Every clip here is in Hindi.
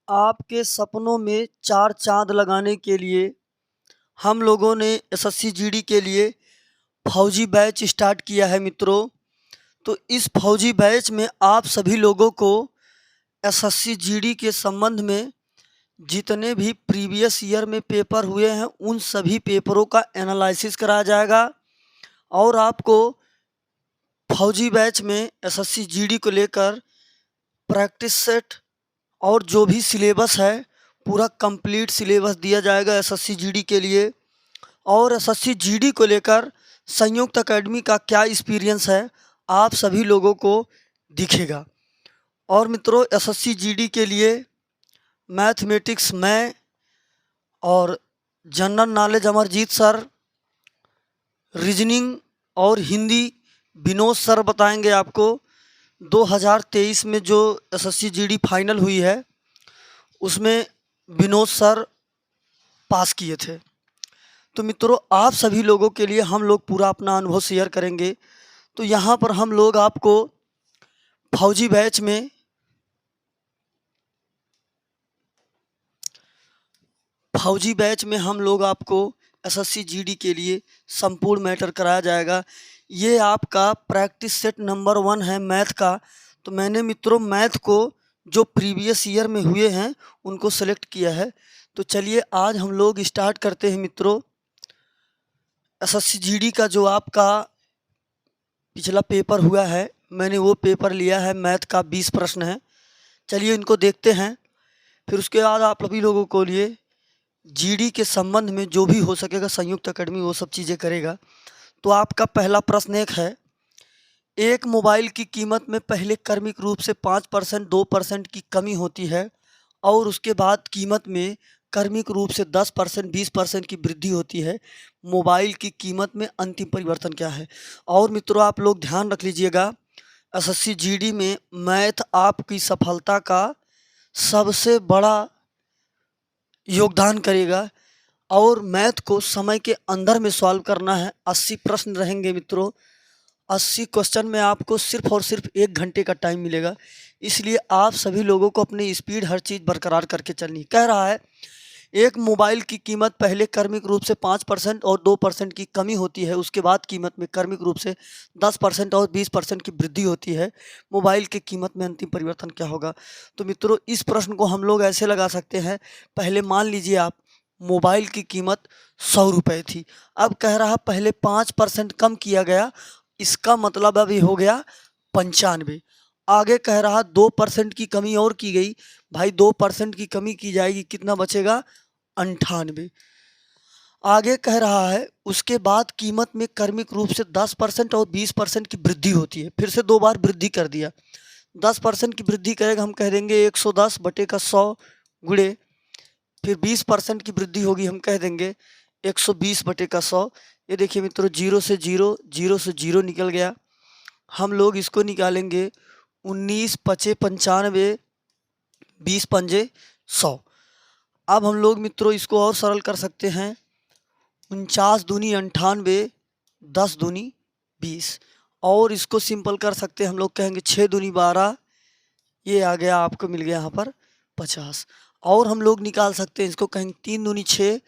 आपके सपनों में चार चाँद लगाने के लिए हम लोगों ने एसएससी जीडी के लिए फौजी बैच स्टार्ट किया है मित्रों। तो इस फौजी बैच में आप सभी लोगों को एसएससी जीडी के संबंध में जितने भी प्रीवियस ईयर में पेपर हुए हैं उन सभी पेपरों का एनालिसिस कराया जाएगा और आपको फौजी बैच में एसएससी जीडी को लेकर प्रैक्टिस सेट और जो भी सिलेबस है पूरा कंप्लीट सिलेबस दिया जाएगा एसएससी जीडी के लिए। और एसएससी जीडी को लेकर संयुक्त एकेडमी का क्या एक्सपीरियंस है आप सभी लोगों को दिखेगा। और मित्रों एसएससी जीडी के लिए मैथमेटिक्स में और general knowledge Amarjeet sir, reasoning और हिंदी विनोद सर बताएंगे आपको। 2023 में जो एसएससी जीडी फाइनल हुई है उसमें विनोद सर पास किए थे। तो मित्रों आप सभी लोगों के लिए हम लोग पूरा अपना अनुभव शेयर करेंगे। तो यहाँ पर हम लोग आपको फौजी बैच में हम लोग आपको एसएससी जीडी के लिए संपूर्ण मैटर कराया जाएगा। ये आपका प्रैक्टिस सेट नंबर 1 है मैथ का। तो मैंने मित्रों मैथ को जो प्रीवियस ईयर में हुए हैं उनको सेलेक्ट किया है। तो चलिए आज हम लोग स्टार्ट करते हैं मित्रों। एसएससी जीडी का जो आपका पिछला पेपर हुआ है मैंने वो पेपर लिया है, मैथ का 20 प्रश्न है। चलिए इनको देखते हैं, फिर उसके बाद आप सभी लोगों को लिए जीडी के संबंध में जो भी हो सकेगा संयुक्त एकेडमी वो सब चीज़ें करेगा। तो आपका पहला प्रश्न एक है, एक मोबाइल की कीमत में पहले क्रमिक रूप से 5%, 2% की कमी होती है और उसके बाद कीमत में क्रमिक रूप से 10%, 20% की वृद्धि होती है। मोबाइल की कीमत में अंतिम परिवर्तन क्या है? और मित्रों आप लोग ध्यान रख लीजिएगा, एसएससी जीडी में मैथ आपकी सफलता का सबसे बड़ा योगदान करेगा और मैथ को समय के अंदर में सॉल्व करना है। 80 प्रश्न रहेंगे मित्रों। 80 क्वेश्चन में आपको सिर्फ और सिर्फ 1 घंटे का टाइम मिलेगा। इसलिए आप सभी लोगों को अपनी स्पीड हर चीज़ बरकरार करके चलनी। कह रहा है एक मोबाइल की कीमत पहले क्रमिक रूप से 5% और 2% की कमी होती है, उसके बाद कीमत में क्रमिक रूप से 10% और 20% की वृद्धि होती है। मोबाइल की कीमत में अंतिम परिवर्तन क्या होगा? तो मित्रों इस प्रश्न को हम लोग ऐसे लगा सकते हैं, पहले मान लीजिए आप मोबाइल की कीमत 100 रुपये थी, अब कह रहा पहले 5% कम किया गया, इसका मतलब अभी हो गया 95। आगे कह रहा 2% की कमी और की गई, भाई 2% की कमी की जाएगी, कितना बचेगा? 98। आगे कह रहा है उसके बाद कीमत में क्रमिक रूप से 10% और 20% की वृद्धि होती है। फिर से 2 बार वृद्धि कर दिया। 10% की वृद्धि करेगा, हम कह देंगे 110 बटे का 100 गुणे, फिर 20% की वृद्धि होगी, हम कह देंगे 120 बटे का 100। ये देखिए मित्रों 0 से 0 निकल गया। हम लोग इसको निकालेंगे 19 पचे 95, 20 पंजे 100। अब हम लोग मित्रों इसको और सरल कर सकते हैं, 49 दूनी 98, 10 दूनी 20। और इसको सिंपल कर सकते हैं, हम लोग कहेंगे 6 दूनी 12, ये आ गया आपको मिल गया यहाँ पर 50। और हम लोग निकाल सकते हैं, इसको कहेंगे 3 दूनी 6,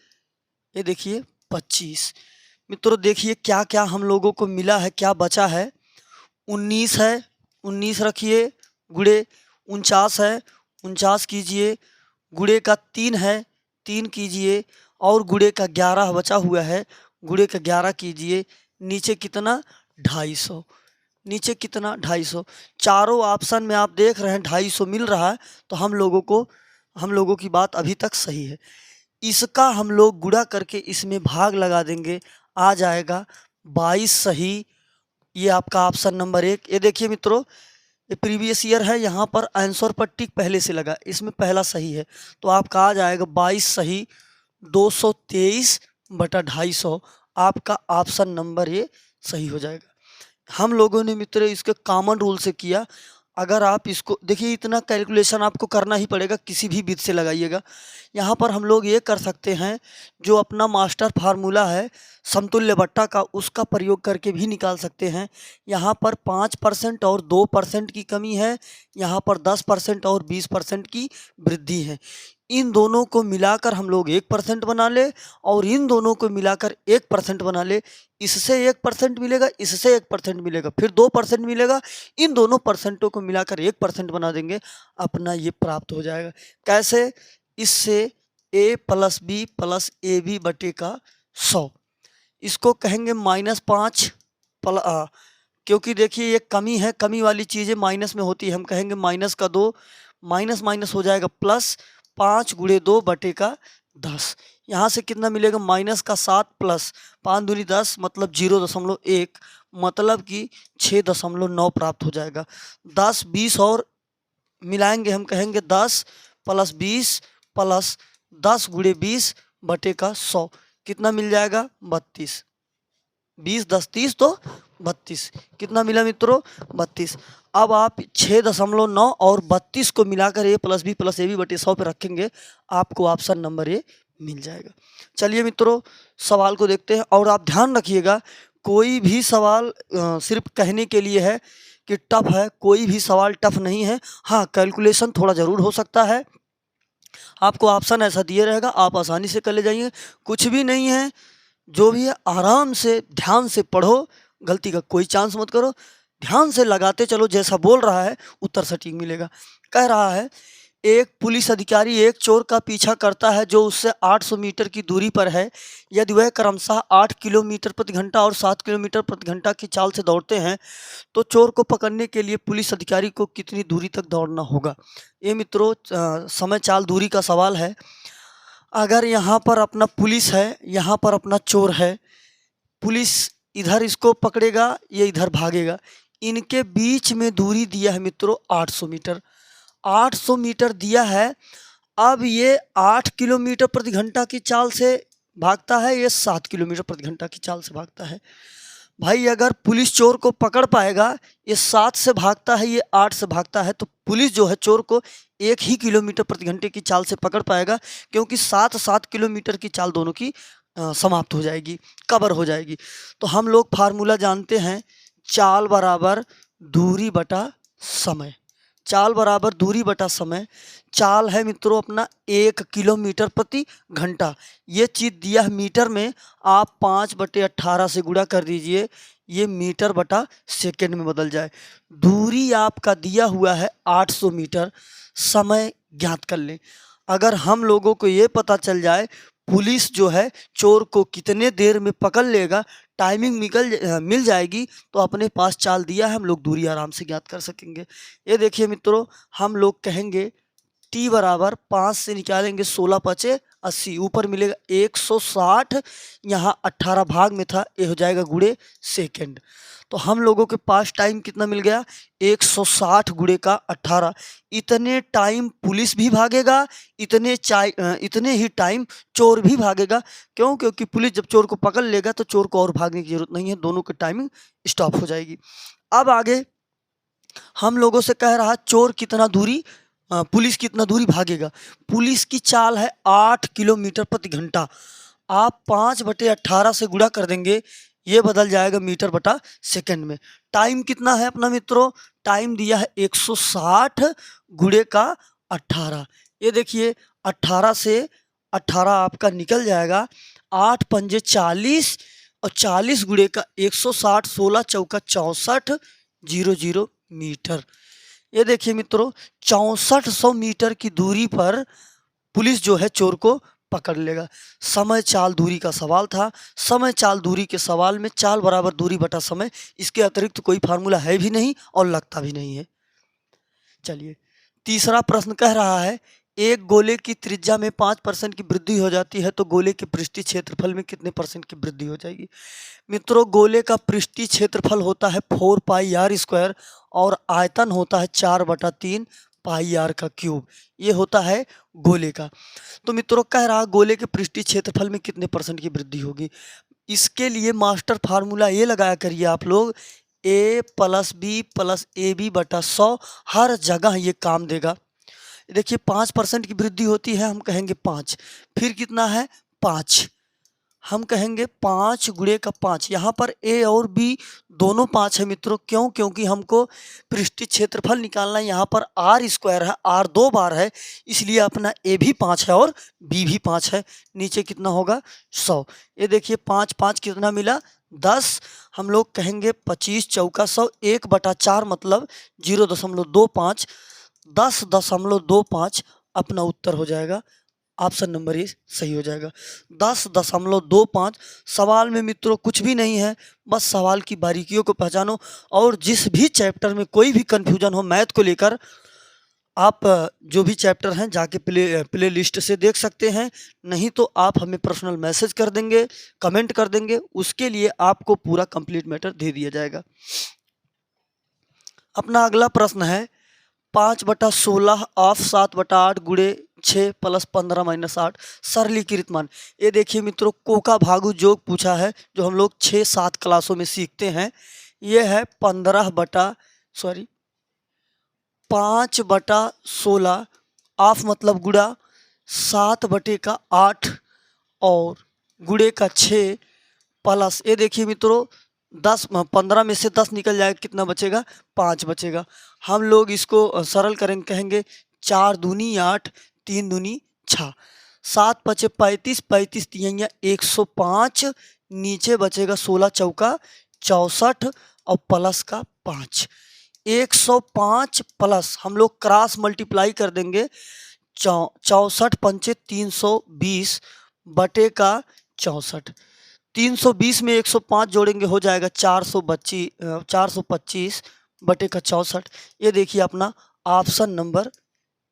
ये देखिए 25। मित्रों देखिए क्या क्या हम लोगों को मिला है, क्या बचा है। 19 है, 19 रखिए, गुणे 49 है, 49 कीजिए, गुणे का 3 है, 3 कीजिए, और गुणे का 11 बचा हुआ है, गुणे का 11 कीजिए। नीचे कितना? 250। नीचे कितना? 250। चारों ऑप्शन में आप देख रहे हैं 250 मिल रहा है। तो हम लोगों की बात अभी तक सही है। इसका हम लोग गुणा करके इसमें भाग लगा देंगे, आ जाएगा 22 सही। ये आपका ऑप्शन नंबर 1। ये देखिए मित्रों ये प्रीवियस ईयर है, यहाँ पर आंसर पर टिक पहले से लगा, इसमें पहला सही है। तो आपका आ जाएगा 22 सही, 223 बटा 250। आपका ऑप्शन नंबर ये सही हो जाएगा। हम लोगों ने मित्रों इसके कॉमन रूल से किया। अगर आप इसको देखिए, इतना कैलकुलेशन आपको करना ही पड़ेगा, किसी भी विधि से लगाइएगा। यहाँ पर हम लोग ये कर सकते हैं, जो अपना मास्टर फार्मूला है समतुल्य बट्टा का, उसका प्रयोग करके भी निकाल सकते हैं। यहाँ पर 5% और 2% की कमी है, यहाँ पर 10% और 20% की वृद्धि है। इन दोनों को मिलाकर हम लोग 1% बना ले, और इन दोनों को मिलाकर 1% बना ले। इससे 1% मिलेगा, इससे 1% मिलेगा, फिर 2% मिलेगा। इन दोनों परसेंटों को मिलाकर 1% बना देंगे, अपना ये प्राप्त हो जाएगा। कैसे? इससे a plus B plus A B बटे का 100, इसको कहेंगे -5 क्योंकि देखिए ये कमी है, कमी वाली चीज़ें माइनस में होती है, हम कहेंगे -2, माइनस माइनस हो जाएगा प्लस 5 गुणे 2 बटे का 10। यहाँ से कितना मिलेगा? -7 प्लस 5 दूनी 10 मतलब 0.1, मतलब कि 6.9 प्राप्त हो जाएगा। 10 20 और मिलाएंगे, हम कहेंगे 10 प्लस 20 प्लस 10 गुणे 20 बटे का 100, कितना मिल जाएगा? 32। 20 10 30 तो 32, कितना मिला मित्रों? 32। अब आप 6.9 और 32 को मिलाकर a plus B plus A B बटे 100 पे रखेंगे, आपको ऑप्शन नंबर ए मिल जाएगा। चलिए मित्रों, सवाल को देखते हैं। और आप ध्यान रखिएगा, कोई भी सवाल सिर्फ कहने के लिए है कि टफ है, कोई भी सवाल टफ नहीं है। हाँ, कैलकुलेशन थोड़ा ज़रूर हो सकता है, आपको ऑप्शन ऐसा दिए रहेगा, आप आसानी से कर ले जाइए, कुछ भी नहीं है। जो भी है आराम से ध्यान से पढ़ो, गलती का कोई चांस मत करो, ध्यान से लगाते चलो, जैसा बोल रहा है उत्तर सटीक मिलेगा। कह रहा है, एक पुलिस अधिकारी एक चोर का पीछा करता है जो उससे 800 मीटर की दूरी पर है। यदि वह क्रमशः 8 किलोमीटर प्रति घंटा और 7 किलोमीटर प्रति घंटा की चाल से दौड़ते हैं, तो चोर को पकड़ने के लिए पुलिस अधिकारी को कितनी दूरी तक दौड़ना होगा? ये मित्रों समय चाल दूरी का सवाल है। अगर यहाँ पर अपना पुलिस है, यहाँ पर अपना चोर है, पुलिस इधर इसको पकड़ेगा, ये इधर भागेगा, इनके बीच में दूरी दिया है मित्रों 800 मीटर। 800 मीटर दिया है। अब ये 8 किलोमीटर प्रति घंटा की चाल से भागता है, ये 7 किलोमीटर प्रति घंटा की चाल से भागता है। भाई अगर पुलिस चोर को पकड़ पाएगा, ये 7 से भागता है, ये 8 से भागता है, तो पुलिस जो है चोर को 1 ही किलोमीटर प्रति घंटे की चाल से पकड़ पाएगा, क्योंकि 7 किलोमीटर की चाल दोनों की समाप्त हो जाएगी, कवर हो जाएगी। तो हम लोग फार्मूला जानते हैं, चाल बराबर दूरी बटा समय। चाल बराबर दूरी बटा समय। चाल है मित्रों अपना 1 किलोमीटर प्रति घंटा, ये चीज़ दिया है मीटर में, आप 5/18 से गुणा कर दीजिए, ये मीटर बटा सेकेंड में बदल जाए। दूरी आपका दिया हुआ है 800 मीटर, समय ज्ञात कर लें। अगर हम लोगों को ये पता चल जाए पुलिस जो है चोर को कितने देर में पकड़ लेगा, टाइमिंग मिल जाएगी, तो अपने पास चाल दिया है, हम लोग दूरी आराम से ज्ञात कर सकेंगे। ये देखिए मित्रों, हम लोग कहेंगे t बराबर 5 से निकालेंगे 16 पचे 80, ऊपर मिलेगा 160, यहाँ 18 भाग में था, ये हो जाएगा गुणे सेकेंड। तो हम लोगों के पास टाइम कितना मिल गया? 160 गुणे का 18। इतने टाइम पुलिस भी भागेगा, इतने ही टाइम चोर भी भागेगा। क्यों? क्योंकि पुलिस जब चोर को पकड़ लेगा तो चोर को और भागने की जरूरत नहीं है, दोनों की टाइमिंग स्टॉप हो जाएगी। अब आगे हम लोगों से कह रहा चोर कितना दूरी पुलिस कितना दूरी भागेगा। पुलिस की चाल है 8 किलोमीटर प्रति घंटा, आप 5/18 से गुणा कर देंगे, ये बदल जाएगा मीटर बटा सेकंड में। टाइम कितना है अपना मित्रों? टाइम दिया है 160 गुणे का 18। ये देखिए 18 से 18 आपका निकल जाएगा, 8 पंजे 40 और 40 गुणे का 160, 16 चौका 64, 00 मीटर। ये देखिए मित्रों 6400 मीटर की दूरी पर पुलिस जो है चोर को पकड़ लेगा। समय चाल दूरी का सवाल था। समय चाल दूरी के सवाल में चाल बराबर दूरी बटा समय, इसके अतिरिक्त कोई फार्मूला है भी नहीं और लगता भी नहीं है। चलिए तीसरा प्रश्न कह रहा है, एक गोले की त्रिज्या में 5% की वृद्धि हो जाती है तो गोले के पृष्ठीय क्षेत्रफल में कितने % की वृद्धि हो जाएगी? मित्रों गोले का पृष्ठीय क्षेत्रफल होता है 4 पाई r स्क्वायर और आयतन होता है 4/3 पाई r का क्यूब, ये होता है गोले का। तो मित्रों कह रहा गोले के पृष्ठीय क्षेत्रफल में कितने % की वृद्धि होगी? इसके लिए मास्टर फार्मूला ये लगाया करिए आप लोग, A plus B plus A B बटा 100 हर जगह ये काम देगा। देखिए 5% की वृद्धि होती है, हम कहेंगे 5, फिर कितना है 5, हम कहेंगे 5 गुणे का 5। यहाँ पर ए और बी दोनों 5 है मित्रों, क्यों? क्योंकि हमको पृष्ठीय क्षेत्रफल निकालना है। यहाँ पर आर स्क्वायर है, आर 2 बार है, इसलिए अपना ए भी 5 है और बी भी 5 है। नीचे कितना होगा 100। ये देखिए 5 5 कितना मिला 10, हम लोग कहेंगे 25 चौका 100, 1/4 मतलब 0.25, 10.25 अपना उत्तर हो जाएगा। ऑप्शन नंबर ए सही हो जाएगा। 10.25। सवाल में मित्रों कुछ भी नहीं है, बस सवाल की बारीकियों को पहचानो। और जिस भी चैप्टर में कोई भी कन्फ्यूजन हो मैथ को लेकर, आप जो भी चैप्टर हैं जाके प्ले लिस्ट से देख सकते हैं, नहीं तो आप हमें पर्सनल मैसेज कर देंगे, कमेंट कर देंगे, उसके लिए आपको पूरा कंप्लीट मैटर दे दिया जाएगा। अपना अगला प्रश्न है 5/16 ऑफ 7/8 गुणे 6 प्लस 15 माइनस 8 सरलीकृत मान। ये देखिए मित्रों कोका भागु जोग पूछा है, जो हम लोग 6-7 क्लासों में सीखते हैं। ये है 5/16 ऑफ मतलब गुड़ा 7/8 और गुड़े का 6 प्लस, ये देखिए मित्रों 15 में से 10 निकल जाएगा, कितना बचेगा 5 बचेगा। हम लोग इसको सरल करेंगे, कहेंगे 4 दूनी 8, 3 दूनी 6, 7 पचे 35, 35 तिहैया 105, नीचे बचेगा 16 चौका 64 और प्लस का 5, 105 प्लस हम लोग क्रॉस मल्टीप्लाई कर देंगे 64 पंचे 320 बटे का 64, 320 में 105 जोड़ेंगे हो जाएगा 425 बटे का 64। ये देखिए अपना ऑप्शन नंबर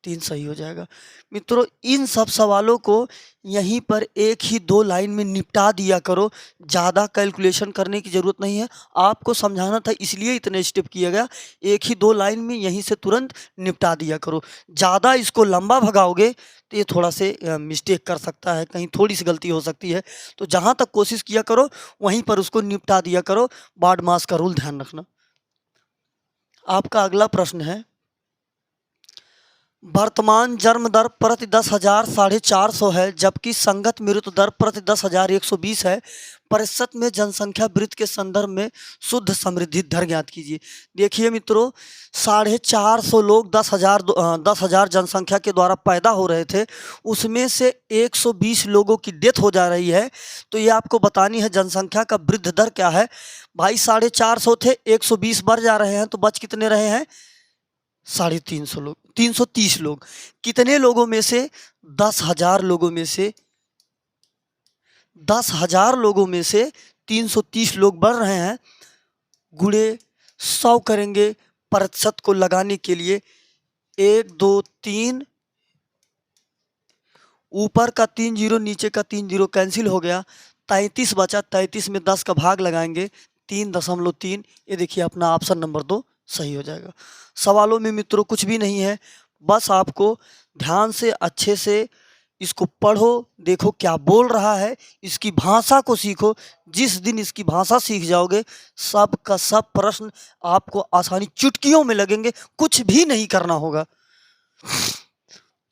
3 सही हो जाएगा। मित्रों इन सब सवालों को यहीं पर एक ही 2 लाइन में निपटा दिया करो, ज़्यादा कैलकुलेशन करने की ज़रूरत नहीं है। आपको समझाना था इसलिए इतने स्टेप किया गया, एक ही 2 लाइन में यहीं से तुरंत निपटा दिया करो। ज़्यादा इसको लंबा भगाओगे तो ये थोड़ा से मिस्टेक कर सकता है, कहीं थोड़ी सी गलती हो सकती है। तो जहाँ तक कोशिश किया करो वहीं पर उसको निपटा दिया करो। बाड मास का रूल ध्यान रखना। आपका अगला प्रश्न है वर्तमान जन्म दर प्रति 10,000 450 है, जबकि संगत मृत्यु दर प्रति 10,000 120 है। प्रतिशत में जनसंख्या वृद्धि के संदर्भ में शुद्ध समृद्धि दर ज्ञात कीजिए। देखिए मित्रों 450 लोग 10,000 जनसंख्या के द्वारा पैदा हो रहे थे, उसमें से 120 लोगों की डेथ हो जा रही है। तो ये आपको बतानी है जनसंख्या का वृद्धि दर क्या है। भाई 450 थे, 120 बढ़ जा रहे हैं, तो बच कितने रहे हैं 350 लोग, 330 लोग। कितने लोगों में से 10,000 लोगों में से 10,000 लोगों में से 330 लोग बढ़ रहे हैं। गुणे 100 करेंगे प्रतिशत को लगाने के लिए, 1 2 3, ऊपर का 3 जीरो नीचे का 3 जीरो कैंसिल हो गया, 33 बचा। 33 में 10 का भाग लगाएंगे 3.3। ये देखिए अपना ऑप्शन नंबर 2 सही हो जाएगा। सवालों में मित्रों कुछ भी नहीं है, बस आपको ध्यान से अच्छे से इसको पढ़ो, देखो क्या बोल रहा है, इसकी भाषा को सीखो। जिस दिन इसकी भाषा सीख जाओगे सब का सब प्रश्न आपको आसानी चुटकियों में लगेंगे, कुछ भी नहीं करना होगा।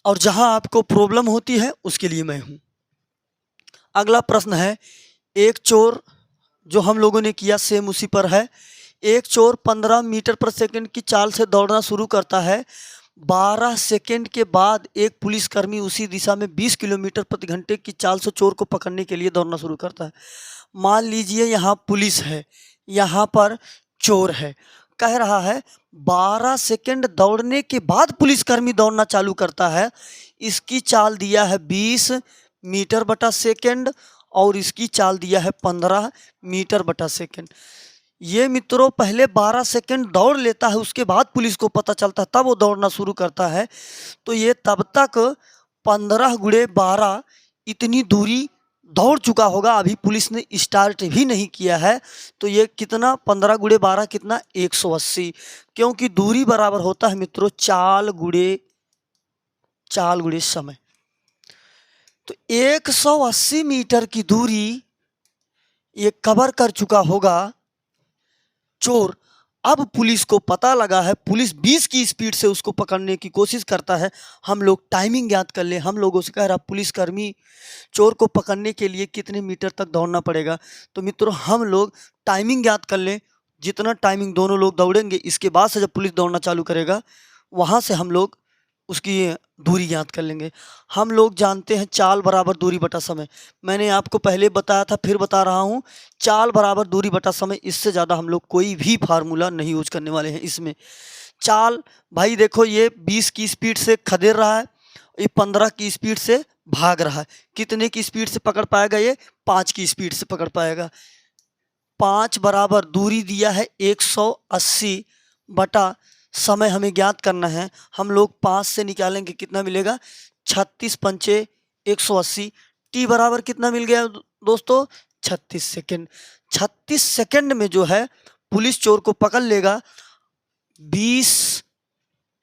और जहां आपको प्रॉब्लम होती है उसके लिए मैं हूं। अगला प्रश्न है एक चोर, जो हम लोगों ने किया सेम उसी पर है। एक चोर 15 मीटर पर सेकंड की चाल से दौड़ना शुरू करता है। 12 सेकंड के बाद एक पुलिसकर्मी उसी दिशा में 20 किलोमीटर प्रति घंटे की चाल से चोर को पकड़ने के लिए दौड़ना शुरू करता है। मान लीजिए यहाँ पुलिस है, यहाँ पर चोर है। कह रहा है 12 सेकंड दौड़ने के बाद पुलिसकर्मी दौड़ना चालू करता है। इसकी चाल दिया है 20 मीटर बटा सेकंड और इसकी चाल दिया है 15 मीटर बटा सेकंड। ये मित्रों पहले 12 सेकंड दौड़ लेता है, उसके बाद पुलिस को पता चलता है, तब वो दौड़ना शुरू करता है। तो ये तब तक 15 गुणे 12 इतनी दूरी दौड़ चुका होगा, अभी पुलिस ने स्टार्ट भी नहीं किया है। तो ये कितना 15 गुणे 12 कितना 180, क्योंकि दूरी बराबर होता है मित्रों चाल गुणे समय। तो 180 मीटर की दूरी ये कवर कर चुका होगा चोर। अब पुलिस को पता लगा है, पुलिस 20 की स्पीड से उसको पकड़ने की कोशिश करता है। हम लोग टाइमिंग याद कर लें, हम लोगों से कह रहा पुलिसकर्मी चोर को पकड़ने के लिए कितने मीटर तक दौड़ना पड़ेगा। तो मित्रों हम लोग टाइमिंग याद कर लें, जितना टाइमिंग दोनों लोग दौड़ेंगे, इसके बाद से जब पुलिस दौड़ना चालू करेगा वहाँ से हम लोग उसकी दूरी याद कर लेंगे। हम लोग जानते हैं चाल बराबर दूरी बटा समय। मैंने आपको पहले बताया था, फिर बता रहा हूँ, चाल बराबर दूरी बटा समय। इससे ज़्यादा हम लोग कोई भी फार्मूला नहीं यूज करने वाले हैं इसमें। चाल भाई देखो, ये 20 की स्पीड से खदेड़ रहा है, ये 15 की स्पीड से भाग रहा है। कितने की स्पीड से पकड़ पाएगा? ये 5 की स्पीड से पकड़ पाएगा। 5 बराबर दूरी दिया है 180 बटा समय हमें ज्ञात करना है। हम लोग 5 से निकालेंगे, कितना मिलेगा? 36 पंचे 180। टी बराबर कितना मिल गया दोस्तों? 36 सेकेंड। 36 सेकेंड में जो है पुलिस चोर को पकड़ लेगा। 20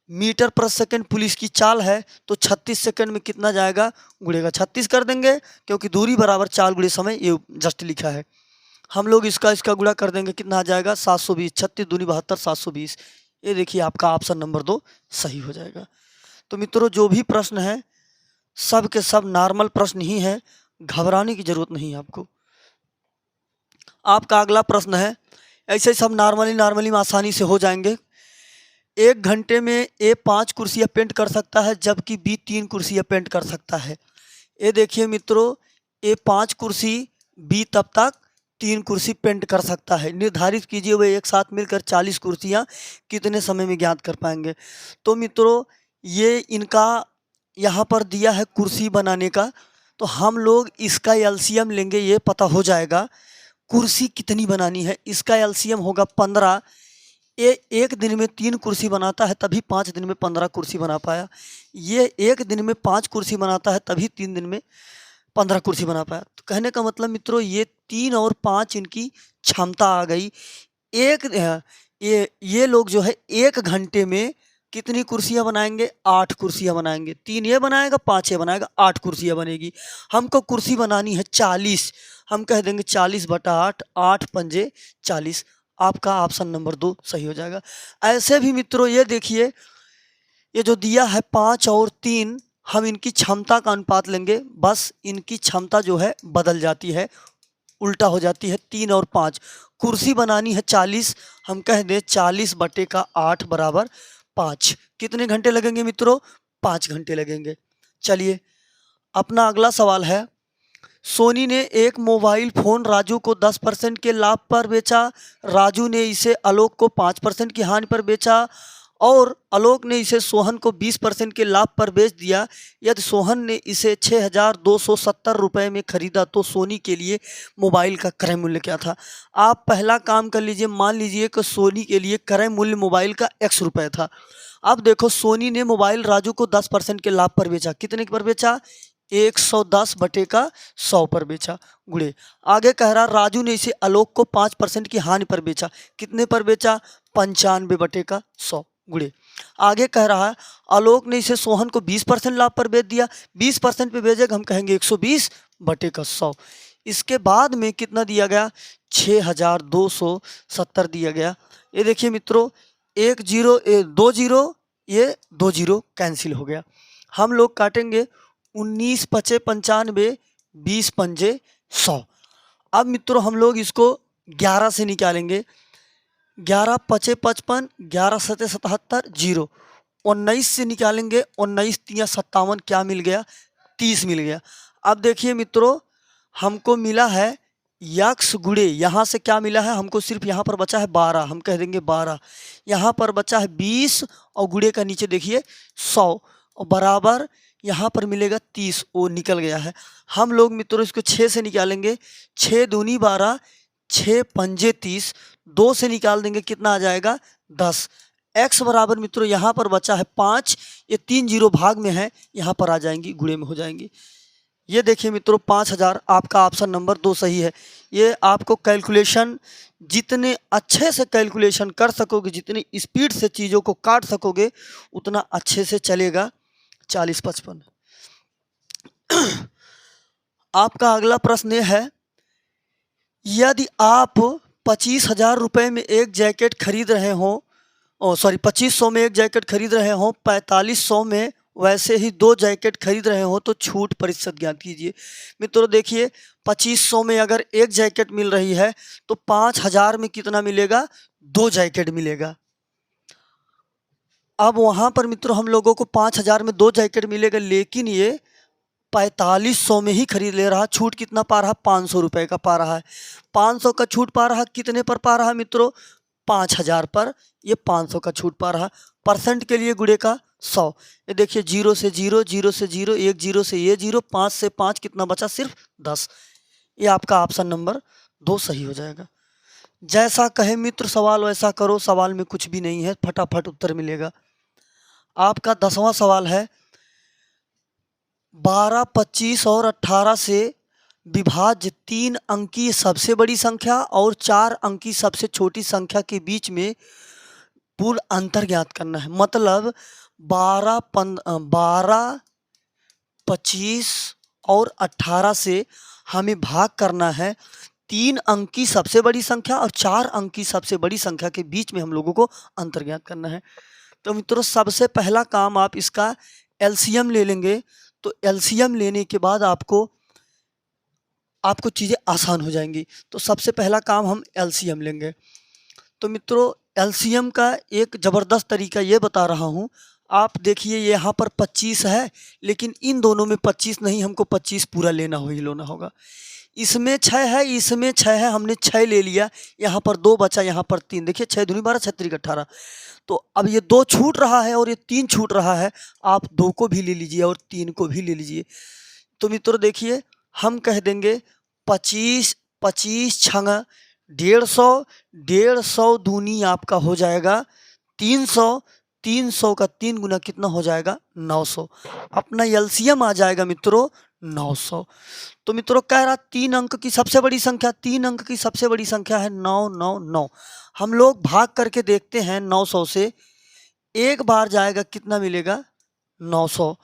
मीटर पर सेकेंड पुलिस की चाल है, तो 36 सेकेंड में कितना जाएगा? गुणेगा 36 कर देंगे, क्योंकि दूरी बराबर चाल गुणे समय, ये जस्ट लिखा है। हम लोग इसका गुणा कर देंगे, कितना आ जाएगा? 720। 36 दूनी 72, 720। ये देखिए आपका ऑप्शन नंबर 2 सही हो जाएगा। तो मित्रों जो भी प्रश्न है सब के सब नॉर्मल प्रश्न ही है, घबराने की जरूरत नहीं है आपको। आपका अगला प्रश्न है, ऐसे सब नॉर्मली आसानी से हो जाएंगे। 1 घंटे में ए 5 कुर्सियाँ पेंट कर सकता है, जबकि बी 3 कुर्सियाँ पेंट कर सकता है। ये देखिए मित्रों, ए 5 कुर्सी, बी तब तक 3 कुर्सी पेंट कर सकता है। निर्धारित कीजिए वे एक साथ मिलकर 40 कुर्सियाँ कितने समय में ज्ञात कर पाएंगे। तो मित्रों ये इनका यहाँ पर दिया है कुर्सी बनाने का, तो हम लोग इसका एलसीएम लेंगे, ये पता हो जाएगा कुर्सी कितनी बनानी है। इसका एलसीएम होगा 15। ये 1 दिन में 3 कुर्सी बनाता है, तभी 5 दिन में 15 कुर्सी बना पाया। ये 1 दिन में 5 कुर्सी बनाता है, तभी 3 दिन में 15 कुर्सी बना पाया। तो कहने का मतलब मित्रों ये 3 और 5 इनकी क्षमता आ गई। ये लोग जो है 1 घंटे में कितनी कुर्सियां बनाएंगे? 8 कुर्सियां बनाएंगे। 3 ये बनाएगा, 5 ये बनाएगा, 8 कुर्सियां बनेगी। हमको कुर्सी बनानी है 40, हम कह देंगे 40 बटा 8, 8 पंजे 40। आपका ऑप्शन नंबर 2 सही हो जाएगा। ऐसे भी मित्रों ये देखिए, ये जो दिया है 5 और 3, हम इनकी क्षमता का अनुपात लेंगे, बस इनकी क्षमता जो है बदल जाती है, उल्टा हो जाती है। 3 और 5, कुर्सी बनानी है 40, हम कह दें 40 बटे का 8 बराबर 5। कितने घंटे लगेंगे मित्रों? 5 घंटे लगेंगे। चलिए अपना अगला सवाल है, सोनी ने एक मोबाइल फ़ोन राजू को 10% के लाभ पर बेचा। राजू ने इसे आलोक को 5% की हानि पर बेचा, और आलोक ने इसे सोहन को 20% के लाभ पर बेच दिया। यदि सोहन ने इसे 6,270 रुपये में खरीदा तो सोनी के लिए मोबाइल का क्रय मूल्य क्या था? आप पहला काम कर लीजिए, मान लीजिए कि सोनी के लिए क्रय मूल्य मोबाइल का X रुपये था। अब देखो सोनी ने मोबाइल राजू को 10% के लाभ पर बेचा। कितने पर बेचा? 110 बटे का 100 पर बेचा, गुणे। आगे कह रहा राजू ने इसे आलोक को 5% की हानि पर बेचा। कितने पर बेचा? 95 बटे का 100, गुणे। आगे कह रहा है आलोक ने इसे सोहन को 20% लाभ पर बेच दिया। 20% पे बेचेगा, हम कहेंगे 120 बटे का 100। इसके बाद में कितना दिया गया? 6,270 दिया गया। ये देखिए मित्रों, 1 जीरो 2 जीरो, ये 2 जीरो कैंसिल हो गया। हम लोग काटेंगे 19 पचे 95, 20 पंजे 100। अब मित्रों हम लोग इसको 11 से निकालेंगे। 11 पचे 55, 11 सते 77, 0। 19 से निकालेंगे, 19 तिया 57, क्या मिल गया? 30 मिल गया। अब देखिए मित्रों हमको मिला है यक्स गुणे, यहाँ से क्या मिला है हमको? सिर्फ यहाँ पर बचा है 12, हम कह देंगे 12। यहाँ पर बचा है 20, और गुणे का नीचे देखिए 100, और बराबर यहाँ पर मिलेगा 30, वो निकल गया है। हम लोग मित्रों इसको 6 से निकालेंगे। 6 दूनी 12, 6 पंजे 30, 2 से निकाल देंगे, कितना आ जाएगा? 10। x बराबर मित्रों यहाँ पर बचा है 5, ये 3 जीरो भाग में है, यहाँ पर आ जाएंगी, गुणे में हो जाएंगी। ये देखिए मित्रों 5000, आपका ऑप्शन नंबर 2 सही है। ये आपको कैलकुलेशन जितने अच्छे से कैलकुलेशन कर सकोगे, जितनी स्पीड से चीज़ों को काट सकोगे, उतना अच्छे से चलेगा। 40-55। आपका अगला प्रश्न ये है, यदि आप 25,000 रुपये में एक जैकेट खरीद रहे हों, 2500 में एक जैकेट खरीद रहे हों, 4500 में वैसे ही 2 जैकेट खरीद रहे हो तो छूट प्रतिशत ज्ञात कीजिए। मित्रों देखिए 2500 में अगर एक जैकेट मिल रही है तो 5000 में कितना मिलेगा? 2 जैकेट मिलेगा। अब वहाँ पर मित्रों हम लोगों को 5000 में 2 जैकेट मिलेगा, लेकिन ये 4500 में ही खरीद ले रहा। छूट कितना पा रहा? 500 रुपये का पा रहा है। 500 का छूट पा रहा, कितने पर पा रहा मित्रों? 5000 पर ये 500 का छूट पा रहा। परसेंट के लिए गुणे का 100। ये देखिए 0 से 0, 0 से 0, 1 0 से ये 0, 5 से 5 कितना बचा? सिर्फ 10। ये आपका ऑप्शन नंबर 2 सही हो जाएगा। जैसा कहे मित्र सवाल वैसा करो, सवाल में कुछ भी नहीं है, फटाफट उत्तर मिलेगा। आपका 10वां सवाल है 12, 25 और 18 से विभाज्य 3 अंकी सबसे बड़ी संख्या और 4 अंकी सबसे छोटी संख्या के बीच में पूर्ण अंतर ज्ञात करना है। मतलब 12, 25 और 18 से हमें भाग करना है 3 अंकी सबसे बड़ी संख्या और 4 अंकी सबसे बड़ी संख्या के बीच में हम लोगों को अंतर ज्ञात करना है। तो मित्रों सबसे पहला काम आप इसका एलसीएम ले लेंगे। तो एलसीएम लेने के बाद आपको चीज़ें आसान हो जाएंगी। तो सबसे पहला काम हम एलसीएम लेंगे। तो मित्रों एलसीएम का एक ज़बरदस्त तरीका ये बता रहा हूँ। आप देखिए यहाँ पर 25 है, लेकिन इन दोनों में 25 नहीं, हमको 25 पूरा लेना होगा। इसमें 6 है, इसमें 6 है, हमने 6 ले लिया। यहाँ पर 2 बचा, यहाँ पर 3। देखिए 6 दूनी 12, 6 त्रिक 18। तो अब ये 2 छूट रहा है और ये 3 छूट रहा है। आप 2 को भी ले लीजिए और 3 को भी ले लीजिए। तो मित्रों देखिए हम कह देंगे 25, 25 छंग 150, 150 दूनी आपका हो जाएगा 300, 300 का 3 गुना कितना हो जाएगा? 900। अपना एलसीएम आ जाएगा मित्रों 900। तो मित्रों कह रहा 3 अंक की सबसे बड़ी संख्या, 3 अंक की सबसे बड़ी संख्या है 999। हम लोग भाग करके देखते हैं 900 से। एक बार जाएगा कितना मिलेगा? 900।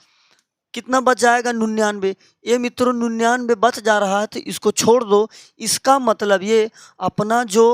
कितना बच जाएगा? 99। ये मित्रों 99 बच जा रहा है तो इसको छोड़ दो। इसका मतलब ये अपना जो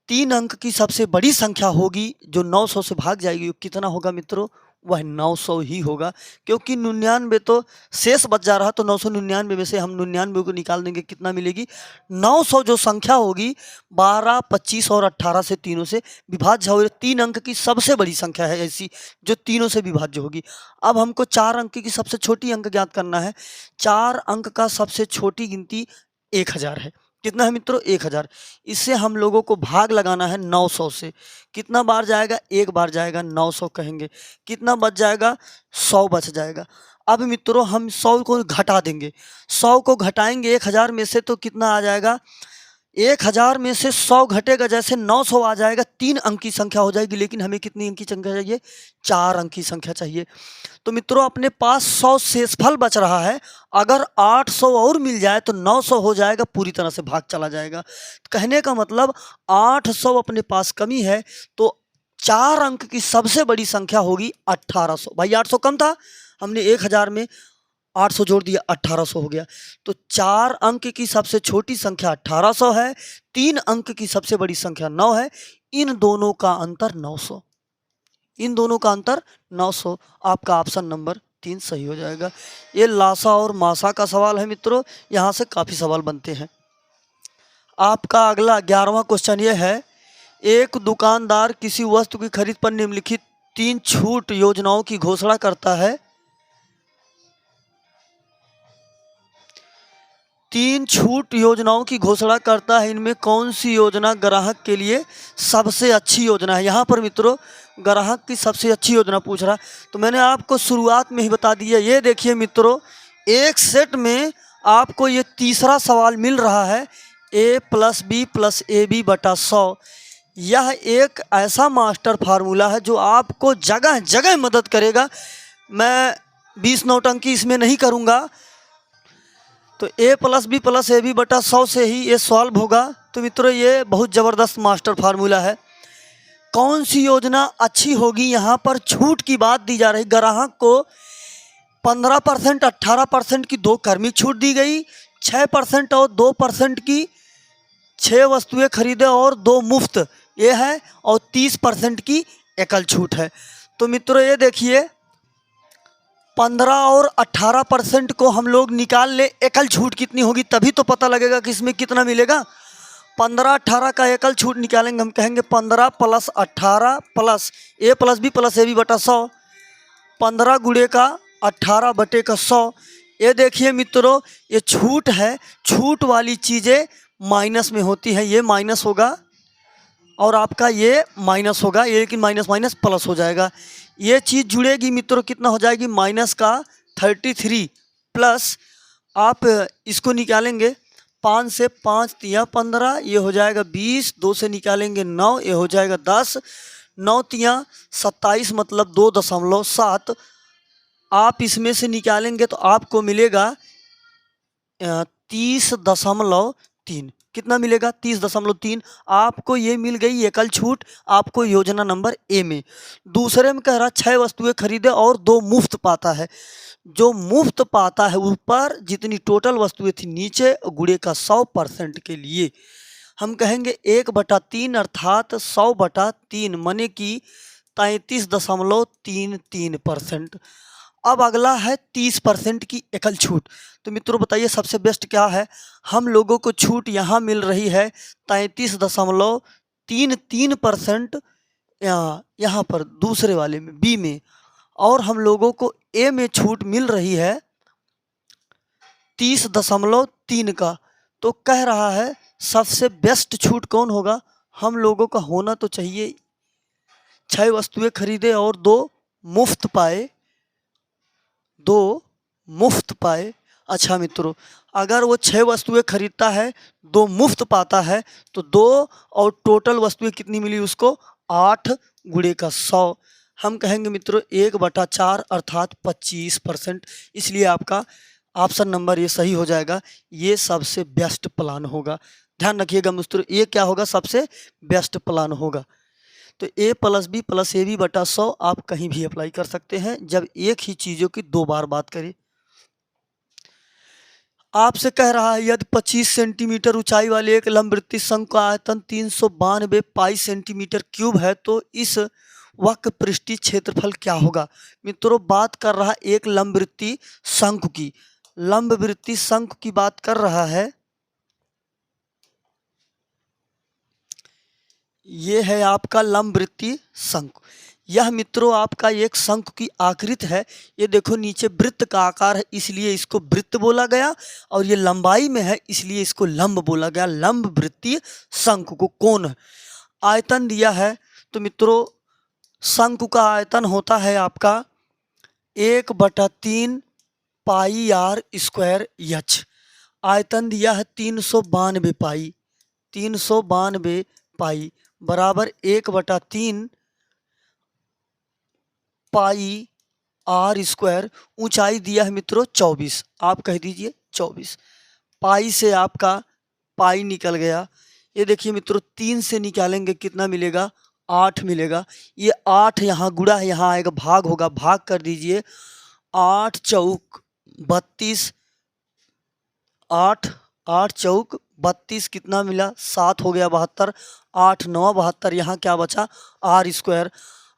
3 अंक की सबसे बड़ी संख्या होगी जो 900 से भाग जाएगी, वो कितना होगा मित्रों? वह 900 ही होगा, क्योंकि 99 तो शेष बच जा रहा। तो 999 में से हम 99 को निकाल देंगे, कितना मिलेगी? 900 जो संख्या होगी 12, 25 और 18 से तीनों से विभाज्य हो। 3 अंक की सबसे बड़ी संख्या है ऐसी जो तीनों से विभाज्य होगी। अब हमको 4 अंक की सबसे छोटी अंक ज्ञात करना है। 4 अंक का सबसे छोटी गिनती 1000 है। कितना है मित्रों? 1000। इससे हम लोगों को भाग लगाना है 900 से। कितना बार जाएगा? एक बार जाएगा। 900 कहेंगे, कितना बच जाएगा? 100 बच जाएगा। अब मित्रों हम 100 को घटा देंगे। 100 को घटाएंगे 1000 में से तो कितना आ जाएगा? 1000 में से 100 घटेगा, जैसे 900 आ जाएगा, 3 अंक की संख्या हो जाएगी। लेकिन हमें कितनी अंक की संख्या चाहिए? 4 अंक की संख्या चाहिए। तो मित्रों अपने पास 100 शेषफल बच रहा है। अगर 800 और मिल जाए तो 900 हो जाएगा, पूरी तरह से भाग चला जाएगा। कहने का मतलब 800 अपने पास कमी है, तो 4 अंक की सबसे बड़ी संख्या होगी 1800। भाई 800 कम था, हमने 1000 में 800 जोड़ दिया, 1800 हो गया। तो 4 अंक की सबसे छोटी संख्या 1800 है, 3 अंक की सबसे बड़ी संख्या 9 है। इन दोनों का अंतर 900। इन दोनों का अंतर 900। आपका ऑप्शन नंबर 3 सही हो जाएगा। ये लासा और मासा का सवाल है मित्रों, यहाँ से काफ़ी सवाल बनते हैं। आपका अगला 11वां क्वेश्चन ये है, एक दुकानदार किसी वस्तु की खरीद पर निम्नलिखित 3 छूट योजनाओं की घोषणा करता है। 3 छूट योजनाओं की घोषणा करता है। इनमें कौन सी योजना ग्राहक के लिए सबसे अच्छी योजना है? यहाँ पर मित्रों ग्राहक की सबसे अच्छी योजना पूछ रहा। तो मैंने आपको शुरुआत में ही बता दिया। ये देखिए मित्रों, एक सेट में आपको ये तीसरा सवाल मिल रहा है, a + b + ab / 100। यह एक ऐसा मास्टर फार्मूला है जो आपको जगह जगह मदद करेगा। मैं 20 नौटंकी इसमें नहीं करूँगा। तो a + b + ab / 100 से ही ये सॉल्व होगा। तो मित्रों ये बहुत ज़बरदस्त मास्टर फार्मूला है। कौन सी योजना अच्छी होगी? यहाँ पर छूट की बात दी जा रही। ग्राहक को 15%, 18% की 2 क्रमिक छूट दी गई, 6% और 2% की 6 वस्तुएं खरीदे और 2 मुफ्त, ये है, और 30% की एकल छूट है। तो मित्रों ये देखिए 15 और 18% को हम लोग निकाल ले, एकल छूट कितनी होगी, तभी तो पता लगेगा कि इसमें कितना मिलेगा। 15-18 का एकल छूट निकालेंगे, हम कहेंगे 15 + 18 प्लस A+B + AB बटा 100, 15 गुणे का 18 बटे का 100। ये देखिए मित्रों ये छूट है, छूट वाली चीज़ें माइनस में होती हैं, ये माइनस होगा और आपका ये माइनस होगा, ये लेकिन माइनस माइनस प्लस हो जाएगा। ये चीज़ जुड़ेगी मित्रों, कितना हो जाएगी, माइनस का 33 प्लस आप इसको निकालेंगे 5 से 5 तिया 15, ये हो जाएगा 20, 2 से निकालेंगे 9, ये हो जाएगा 10, 9 तिया 27 मतलब 2.7। आप इसमें से निकालेंगे तो आपको मिलेगा 30.3। कितना मिलेगा, 30.3। आपको ये मिल गई एकल छूट, आपको योजना नंबर ए में। दूसरे में कह रहा 6 वस्तुएं खरीदे और 2 मुफ्त पाता है। जो मुफ्त पाता है ऊपर, जितनी टोटल वस्तुएं थी नीचे, गुणे का 100% के लिए हम कहेंगे 1/3 अर्थात 100/3 मने कि 33.33%। अब अगला है 30% की एकल छूट। तो मित्रों बताइए सबसे बेस्ट क्या है, हम लोगों को छूट यहाँ मिल रही है 33.33% यहाँ पर दूसरे वाले में बी में, और हम लोगों को ए में छूट मिल रही है 30.3 का। तो कह रहा है सबसे बेस्ट छूट कौन होगा, हम लोगों का होना तो चाहिए 6 वस्तुएं खरीदे और 2 मुफ्त पाए, 2 मुफ्त पाए। अच्छा मित्रों अगर वो 6 वस्तुएं खरीदता है, 2 मुफ्त पाता है, तो 2 और टोटल वस्तुएं कितनी मिली उसको, 8 गुणे का 100। हम कहेंगे मित्रों 1/4 अर्थात 25%। इसलिए आपका ऑप्शन नंबर ये सही हो जाएगा, ये सबसे बेस्ट प्लान होगा। ध्यान रखिएगा मित्रों, ये क्या होगा, सबसे बेस्ट प्लान होगा। तो A+B + AB बटा 100 आप कहीं भी अप्लाई कर सकते हैं जब एक ही चीज़ों की 2 बार बात करें। आपसे कह रहा है यदि 25 सेंटीमीटर ऊंचाई वाले एक लंबवृत्तीय शंकु का आयतन 392 पाई सेंटीमीटर क्यूब है तो इस वक्र पृष्ठीय क्षेत्रफल क्या होगा। मित्रों बात कर रहा है एक लंबवृत्तीय शंकु की, लंबवृत्तीय शंकु की बात कर रहा है। ये है आपका लंबवृत्तीय शंकु। यह मित्रों आपका एक शंकु की आकृति है। ये देखो नीचे वृत्त का आकार है इसलिए इसको वृत्त बोला गया, और ये लंबाई में है इसलिए इसको लंब बोला गया। लंबवृत्तीय शंकु को कोण आयतन दिया है, तो मित्रों शंकु का आयतन होता है आपका 1/3 पाई r स्क्वायर h। आयतन दिया है 392 पाई, 392 पाई बराबर 1/3 पाई r स्क्वायर। ऊंचाई दिया है मित्रों 24, आप कह दीजिए 24। पाई से आपका पाई निकल गया। ये देखिए मित्रों 3 से निकालेंगे कितना मिलेगा, 8 मिलेगा। ये 8 यहाँ गुणा है, यहाँ आएगा भाग होगा, भाग कर दीजिए। 8 चौक 32, 8 चौक 32 कितना मिला, 7 हो गया 72, 8 9 72, यहाँ क्या बचा r स्क्वायर।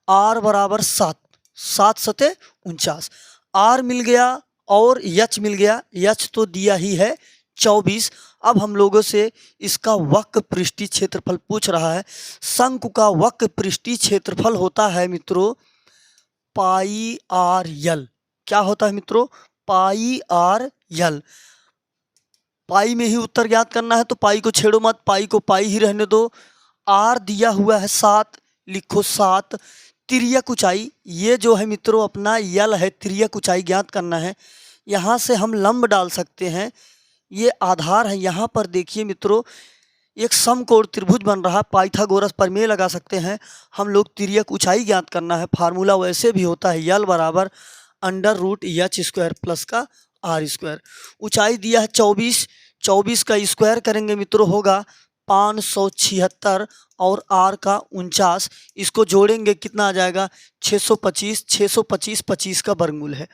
r बराबर 7, 7 सते 49, r मिल गया और h मिल गया। h तो दिया ही है 24। अब हम लोगों से इसका वक्र पृष्ठीय क्षेत्रफल पूछ रहा है। शंकु का वक्र पृष्ठीय क्षेत्रफल होता है मित्रों पाई r l। क्या होता है मित्रों, पाई r l। पाई में ही उत्तर ज्ञात करना है तो पाई को छेड़ो मत, पाई को पाई ही रहने दो। r दिया हुआ है 7, लिखो 7। तिर्यक ऊंचाई ये जो है मित्रों अपना यल है, तिर्यक ऊंचाई ज्ञात करना है। यहाँ से हम लंब डाल सकते हैं, ये आधार है। यहाँ पर देखिए मित्रों एक समकोण त्रिभुज बन रहा है, पाइथागोरस प्रमेय लगा सकते हैं हम लोग। तिर्यक ऊंचाई ज्ञात करना है, फार्मूला वैसे भी होता है यल बराबर √h² प्लस का r स्क्वायर। ऊंचाई दिया है 24, 24 का स्क्वायर करेंगे मित्रों होगा 576 और r का 49। इसको जोड़ेंगे कितना आ जाएगा 625, 625 25 का वर्गमूल है।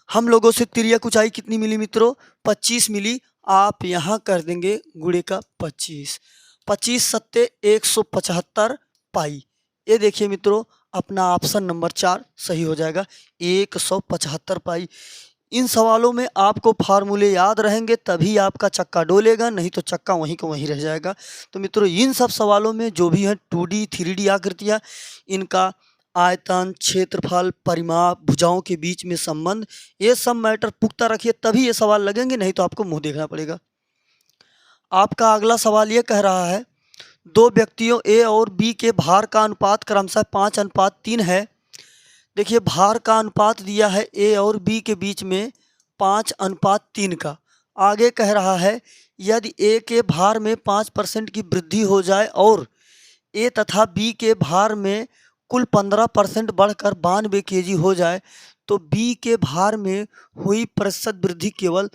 हम लोगों से तिर्यक ऊंचाई कितनी मिली मित्रों, 25 मिली। आप यहाँ कर देंगे गुणे का 25, 25 सत्ते 175 पाई। ये देखिए मित्रों, अपना ऑप्शन नंबर 4 सही हो जाएगा, 175 पाई। इन सवालों में आपको फार्मूले याद रहेंगे तभी आपका चक्का डोलेगा, नहीं तो चक्का वहीं का वहीं रह जाएगा। तो मित्रों, इन सब सवालों में जो भी है 2D 3D आकृतियाँ, इनका आयतन, क्षेत्रफल, परिमाप, भुजाओं के बीच में संबंध, ये सब मैटर पुख्ता रखिए तभी ये सवाल लगेंगे, नहीं तो आपको मुंह देखना पड़ेगा। आपका अगला सवाल ये कह रहा है, दो व्यक्तियों ए और बी के भार का अनुपात क्रमशः 5:3 है। देखिए, भार का अनुपात दिया है ए और बी के बीच में 5:3 का। आगे कह रहा है, यदि ए के भार में 5% की वृद्धि हो जाए और ए तथा बी के भार में कुल 15% बढ़कर 92 kg हो जाए तो बी के भार में हुई प्रतिशत वृद्धि केवल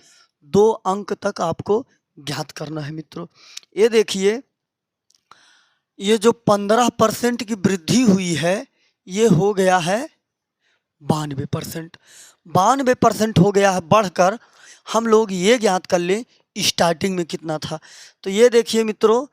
2 अंक तक आपको ज्ञात करना है। मित्रों, ये देखिए, ये जो 15% की वृद्धि हुई है ये हो गया है 92%। 92% हो गया है बढ़कर। हम लोग ये ज्ञात कर लें स्टार्टिंग में कितना था। तो ये देखिए मित्रों,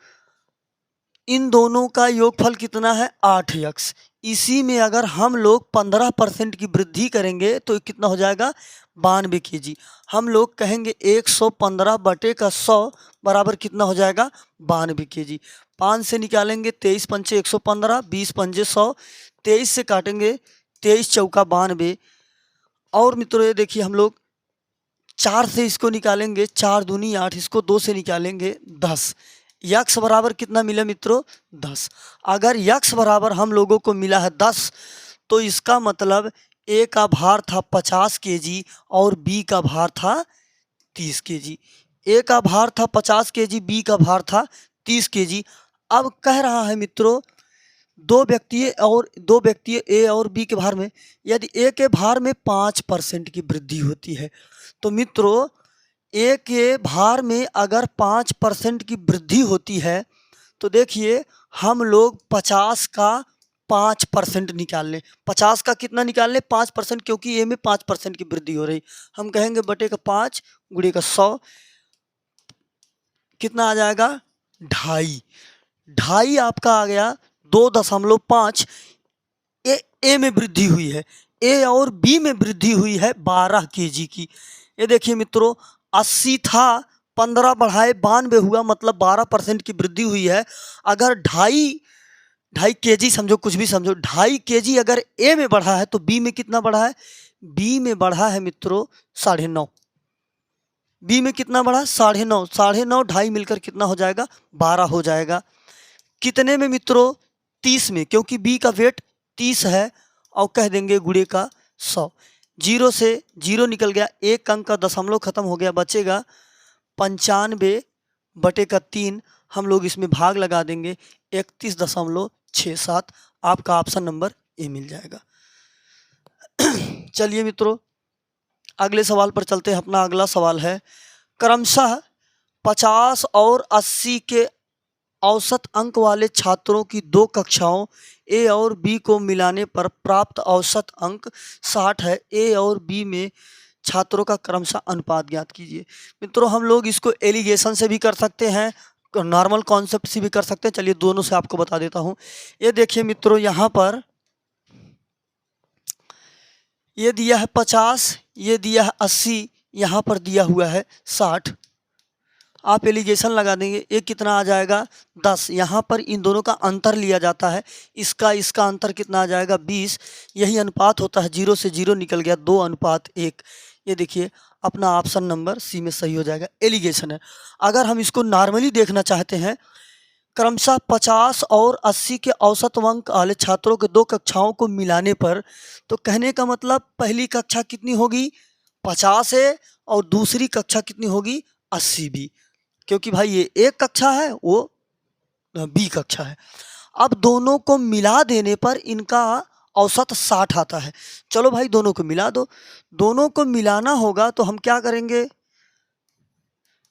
इन दोनों का योगफल कितना है 8x। इसी में अगर हम लोग 15% की वृद्धि करेंगे तो कितना हो जाएगा 92 kg। हम लोग कहेंगे 115/100 बराबर कितना हो जाएगा 92 kg। 5 से निकालेंगे 23 पंचे 115, 20 पंजे 100, 23 से काटेंगे 23 चौका 92। और मित्रों ये देखिए, हम लोग 4 से इसको निकालेंगे, 4 दूनी 8, इसको 2 से निकालेंगे 10। यक्स बराबर कितना मिला मित्रों 10। अगर यक्स बराबर हम लोगों को मिला है 10 तो इसका मतलब ए का भार था 50 kg और बी का भार था 30 kg। ए का भार था 50 kg, बी का भार था 30 kg। अब कह रहा है मित्रों, दो व्यक्ति ए और बी के भार में, यदि ए के भार में 5% की वृद्धि होती है तो मित्रों ए के भार में अगर 5% की वृद्धि होती है तो देखिए हम लोग 50 का 5% निकाल लें। 50 का कितना निकाल लें 5%, क्योंकि ए में 5% की वृद्धि हो रही। हम कहेंगे बटे का 5 गुणे का 100 कितना आ जाएगा 2.5। 2.5 आपका आ गया 2.5। ए में वृद्धि हुई है, ए और बी में वृद्धि हुई है 12 kg की। ये देखिए मित्रों, 80 था, 15 बढ़ाए 92 हुआ, मतलब 12% की वृद्धि हुई है। अगर 2.5 kg समझो, कुछ भी समझो, 2.5 kg अगर ए में बढ़ा है तो बी में कितना बढ़ा है, बी में बढ़ा है मित्रों 9.5। बी में कितना बढ़ा 9.5, 9.5 2.5 मिलकर कितना हो जाएगा 12 हो जाएगा। कितने में मित्रों 30 में, क्योंकि बी का वेट 30 है। और कह देंगे गुणे का 100। 0 से 0 निकल गया, एक अंक का दशमलव खत्म हो गया, बचेगा 95/3। हम लोग इसमें भाग लगा देंगे 31.67। आपका ऑप्शन नंबर ए मिल जाएगा। चलिए मित्रों, अगले सवाल पर चलते हैं। अपना अगला सवाल है, क्रमशः 50 और 80 के औसत अंक वाले छात्रों की 2 कक्षाओं ए और बी को मिलाने पर प्राप्त औसत अंक 60 है। ए और बी में छात्रों का क्रमशः अनुपात ज्ञात कीजिए। मित्रों, हम लोग इसको एलिगेशन से भी कर सकते हैं, नॉर्मल कॉन्सेप्ट से भी कर सकते हैं। चलिए दोनों से आपको बता देता हूँ। ये देखिए मित्रों, यहाँ पर ये दिया है 50, ये दिया है 80, यहाँ पर दिया हुआ है 60। आप एलिगेशन लगा देंगे, ये कितना आ जाएगा 10। यहाँ पर इन दोनों का अंतर लिया जाता है, इसका अंतर कितना आ जाएगा 20। यही अनुपात होता है, 0 से 0 निकल गया 2:1। ये देखिए अपना ऑप्शन नंबर सी में सही हो जाएगा, एलिगेशन है। अगर हम इसको नॉर्मली देखना चाहते हैं, क्रमशः 50 और 80 के औसत अंक वाले छात्रों के 2 कक्षाओं को मिलाने पर, तो कहने का मतलब पहली कक्षा कितनी होगी 50 है और दूसरी कक्षा कितनी होगी 80 भी, क्योंकि भाई ये एक कक्षा है वो बी कक्षा है। अब दोनों को मिला देने पर इनका औसत 60 आता है। चलो भाई दोनों को मिला दो। दोनों को मिलाना होगा तो हम क्या करेंगे,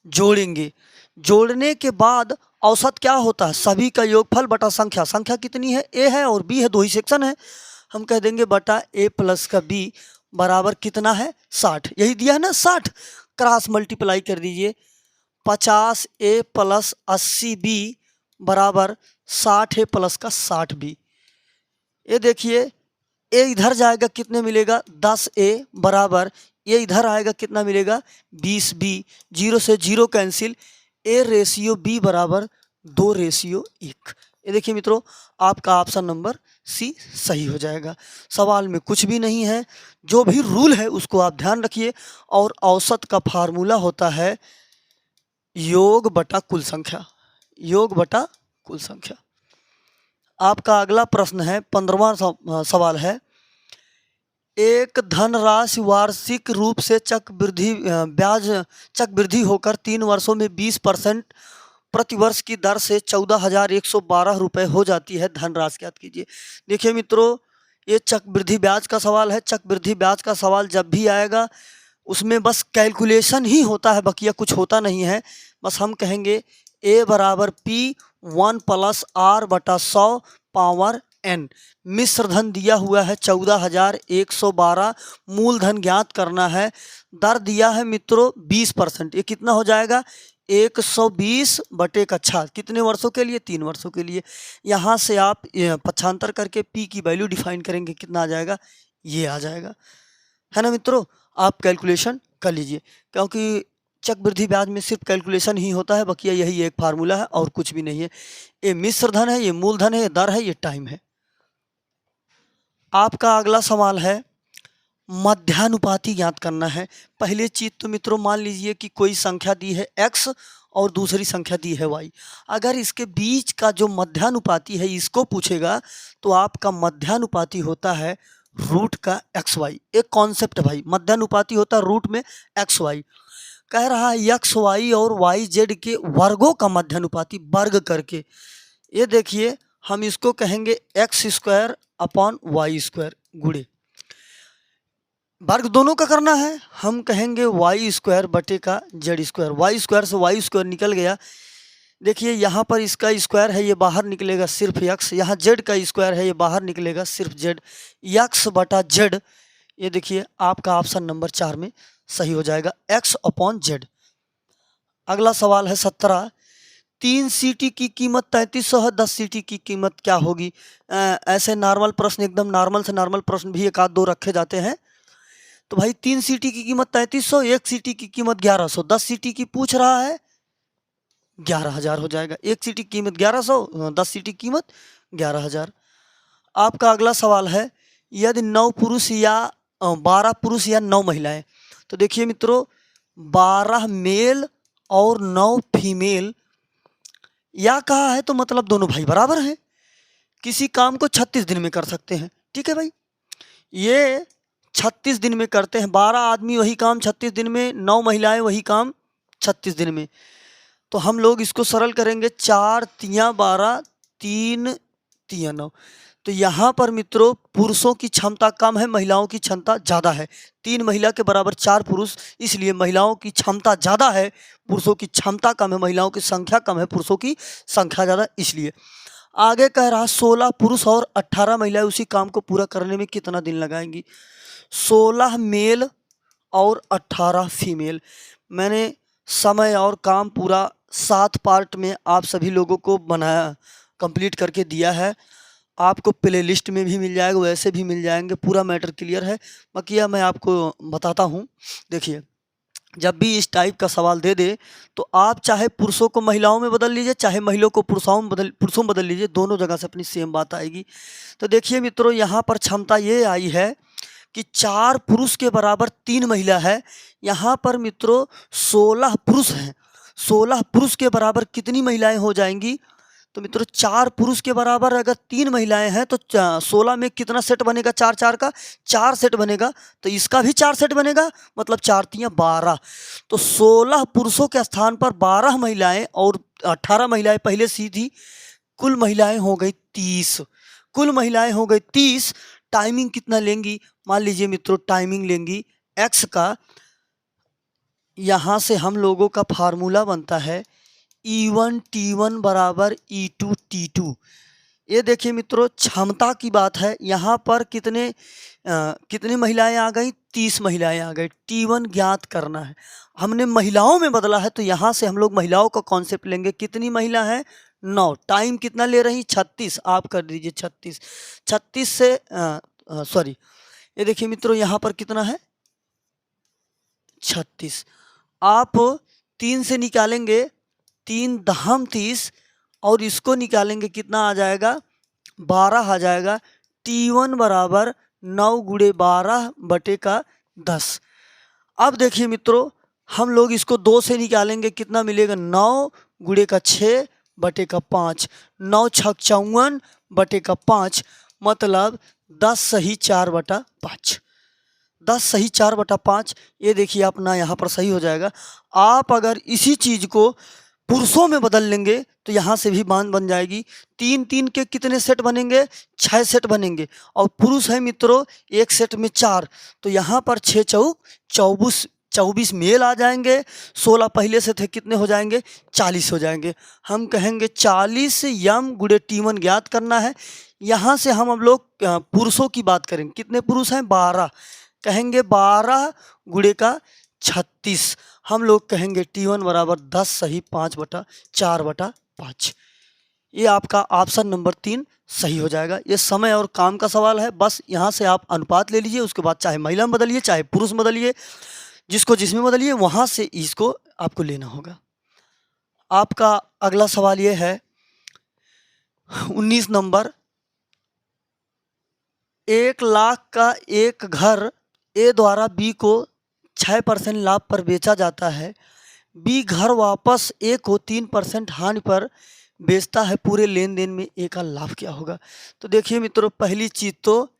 जोड़ेंगे। जोड़ने के बाद औसत क्या होता है, सभी का योगफल बटा संख्या। संख्या कितनी है, ए है और बी है, 2 ही सेक्शन है। हम कह देंगे बटा ए प्लस का बी बराबर कितना है 60। यही दिया है ना 60, क्रॉस मल्टीप्लाई कर दीजिए। 50A प्लस 80B बराबर 60A प्लस का 60B। ये देखिए ए इधर जाएगा कितने मिलेगा 10A बराबर ये इधर आएगा कितना मिलेगा 20B। 0 से 0 कैंसिल, A रेशियो B बराबर 2:1। ये देखिए मित्रों आपका ऑप्शन नंबर सी सही हो जाएगा। सवाल में कुछ भी नहीं है, जो भी रूल है उसको आप ध्यान रखिए। और औसत का फार्मूला होता है योग बटा कुल संख्या, योग बटा कुल संख्या। आपका अगला प्रश्न है 15वां सवाल है, एक धनराशि वार्षिक रूप से चक्रवृद्धि होकर 3 वर्षों में 20% प्रतिवर्ष की दर से 14,112 रुपये हो जाती है। धनराशि ज्ञात कीजिए। देखिए मित्रों ये चक्रवृद्धि ब्याज का सवाल है। चक्रवृद्धि ब्याज का सवाल जब भी आएगा उसमें बस कैलकुलेशन ही होता है, बकिया कुछ होता नहीं है। बस हम कहेंगे A बराबर P1 प्लस R बटा 100 पावर N। मिश्र धन दिया हुआ है 14,112, मूलधन ज्ञात करना है। दर दिया है मित्रों 20%। ये कितना हो जाएगा 120 बटे का 6 कितने वर्षों के लिए 3 वर्षों के लिए। यहाँ से आप पक्षांतर करके P की वैल्यू डिफाइन करेंगे, कितना आ जाएगा ये आ जाएगा, है ना मित्रों। आप कैलकुलेशन कर लीजिए, क्योंकि चक्रवृद्धि ब्याज में सिर्फ कैलकुलेशन ही होता है, बकिया यही एक फार्मूला है और कुछ भी नहीं है। ये मिश्र धन है, ये मूलधन है, ये दर है, ये टाइम है। आपका अगला सवाल है मध्यानुपाती ज्ञात करना है। पहले चीज तो मित्रों मान लीजिए कि कोई संख्या दी है x और दूसरी संख्या दी है y। अगर इसके बीच का जो मध्यानुपाती है इसको पूछेगा तो आपका मध्यानुपाती होता है रूट का xy। एक कॉन्सेप्ट भाई, मध्यानुपाती होता है रूट में xy। कह रहा है xy और yz के वर्गों का मध्यानुपाती वर्ग करके। ये देखिए हम इसको कहेंगे x² अपॉन y² गुणे, वर्ग दोनों का करना है, हम कहेंगे y² बटे का z²। y² से y² निकल गया। देखिए यहाँ पर इसका स्क्वायर है, ये बाहर निकलेगा सिर्फ x। यहाँ z का स्क्वायर है, ये बाहर निकलेगा सिर्फ z। x बटा z, ये देखिए आपका ऑप्शन नंबर 4 में सही हो जाएगा, x अपॉन z। अगला सवाल है 17, 3 सीटी की कीमत 3300 है, 10 सीटी की कीमत क्या होगी। ऐसे नॉर्मल प्रश्न, एकदम नॉर्मल से नॉर्मल प्रश्न भी एक आध दो रखे जाते हैं। तो भाई 3 सीटी की कीमत 3300, 1 सीटी की कीमत 1100, 10 सीटी की पूछ रहा है 11,000 हो जाएगा। 1 सीटी की कीमत 1100, 10 सीटी की कीमत 11,000। आपका अगला सवाल है यदि 9 पुरुष या 12 पुरुष या 9 महिलाएं, तो देखिए मित्रों 12 मेल और 9 फीमेल या कहा है तो मतलब दोनों भाई बराबर हैं, किसी काम को 36 दिन में कर सकते हैं। ठीक है भाई, ये 36 दिन में करते हैं। 12 आदमी वही काम 36 दिन में, 9 महिलाएं वही काम 36 दिन में। तो हम लोग इसको सरल करेंगे, 4 तियां 12, 3 तियां 9। तो यहाँ पर मित्रों पुरुषों की क्षमता कम है, महिलाओं की क्षमता ज़्यादा है। 3 महिला के बराबर 4 पुरुष, इसलिए महिलाओं की क्षमता ज़्यादा है, पुरुषों की क्षमता कम है। महिलाओं की संख्या कम है, पुरुषों की संख्या ज़्यादा, इसलिए। आगे कह रहा 16 पुरुष और 18 महिलाएं उसी काम को पूरा करने में कितना दिन लगाएंगी। 16 मेल और 18 फीमेल। मैंने समय और काम पूरा 7 पार्ट में आप सभी लोगों को बनाया, कंप्लीट करके दिया है। आपको प्ले लिस्ट में भी मिल जाएगा, वैसे भी मिल जाएंगे, पूरा मैटर क्लियर है। बाकी मैं आपको बताता हूँ। देखिए जब भी इस टाइप का सवाल दे दे तो आप चाहे पुरुषों को महिलाओं में बदल लीजिए, चाहे महिलाओं को पुरुषों में बदल लीजिए, दोनों जगह से अपनी सेम बात आएगी। तो देखिए मित्रों यहाँ पर क्षमता ये आई है कि 4 पुरुष के बराबर 3 महिला है। यहाँ पर मित्रों 16 पुरुष हैं, 16 पुरुष के बराबर कितनी महिलाएं हो जाएंगी। तो मित्रों 4 पुरुष के बराबर अगर 3 महिलाएं हैं तो 16 में कितना सेट बनेगा, 4 4 का 4 सेट बनेगा। तो इसका भी 4 सेट बनेगा, मतलब 4 तियां 12। तो 16 पुरुषों के स्थान पर 12 महिलाएं और 18 महिलाएं पहले सी थी, कुल महिलाएं हो गई 30। कुल महिलाएं हो गई 30। टाइमिंग कितना लेंगी, मान लीजिए मित्रों टाइमिंग लेंगी x का। यहाँ से हम लोगों का फार्मूला बनता है E1 T1 बराबर E2 T2। ये देखिए मित्रों, क्षमता की बात है। यहाँ पर कितनी महिलाएं आ गई? 30 महिलाएं आ गई। T1 ज्ञात करना है। हमने महिलाओं में बदला है, तो यहाँ से हम लोग महिलाओं का कॉन्सेप्ट लेंगे। कितनी महिला है? 9। टाइम कितना ले रही? 36। आप कर दीजिए 36। 36 से सॉरी, ये देखिए मित्रों, यहाँ पर कितना है? 36। आप 3 से निकालेंगे, 3 दहम 30, और इसको निकालेंगे, कितना आ जाएगा? 12 आ जाएगा। T1 बराबर 9 गुणे 12 बटे का 10। अब देखिए मित्रों, हम लोग इसको 2 से निकालेंगे, कितना मिलेगा? 9 गुणे का 6 बटे का 5। 9 छक 54 बटे का 5, मतलब 10 सही 4 बटा 5। 10 सही 4 बटा 5। ये देखिए अपना यहाँ पर सही हो जाएगा। आप अगर इसी चीज़ को पुरुषों में बदल लेंगे तो यहाँ से भी मान बन जाएगी। 3 के कितने सेट बनेंगे? 6 सेट बनेंगे। और पुरुष है मित्रों एक सेट में 4, तो यहाँ पर 6 चौक 24 मेल आ जाएंगे। 16 पहले से थे, कितने हो जाएंगे? 40 हो जाएंगे। हम कहेंगे 40 यम गुणे T1 ज्ञात करना है। यहाँ से हम अब लोग पुरुषों की बात करेंगे। कितने पुरुष हैं? 12। कहेंगे 12 गुणे का 36। हम लोग कहेंगे T1 बराबर 10 सही 5 बटा 4 बटा 5। ये आपका ऑप्शन नंबर 3 सही हो जाएगा। ये समय और काम का सवाल है। बस यहाँ से आप अनुपात ले लीजिए, उसके बाद चाहे महिला में बदलिए चाहे पुरुष में बदलिए, जिसको जिसमें बदलिए वहाँ से इसको आपको लेना होगा। आपका अगला सवाल ये है 19 नंबर। 1 लाख का एक घर ए द्वारा बी को 6% लाभ पर बेचा जाता है। बी घर वापस ए को 3% हानि पर बेचता है। पूरे लेन देन में ए का लाभ क्या होगा? तो देखिए मित्रों, पहली चीज तो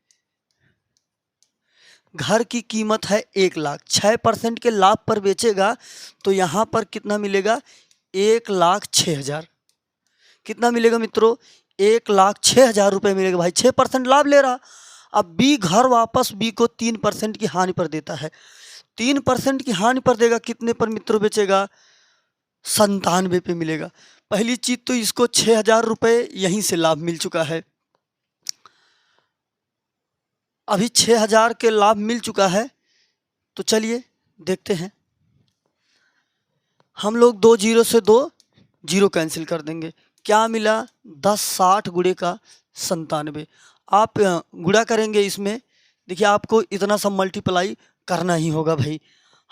घर की कीमत है 1 लाख, 6% के लाभ पर बेचेगा, तो यहाँ पर कितना मिलेगा? 1,06,000। कितना मिलेगा मित्रों? 1,06,000 रुपये मिलेगा। भाई 6% लाभ ले रहा। अब बी घर वापस बी को 3% की हानि पर देता है। 3% की हानि पर देगा, कितने पर मित्रों बेचेगा? 97 पे मिलेगा। पहली चीज तो इसको 6,000 रुपये यहीं से लाभ मिल चुका है। अभी 6,000 के लाभ मिल चुका है, तो चलिए देखते हैं। हम लोग 2 जीरो से 2 जीरो कैंसिल कर देंगे। क्या मिला? 10 60 गुणे का 97। आप गुणा करेंगे इसमें, देखिए आपको इतना सब मल्टीप्लाई करना ही होगा भाई।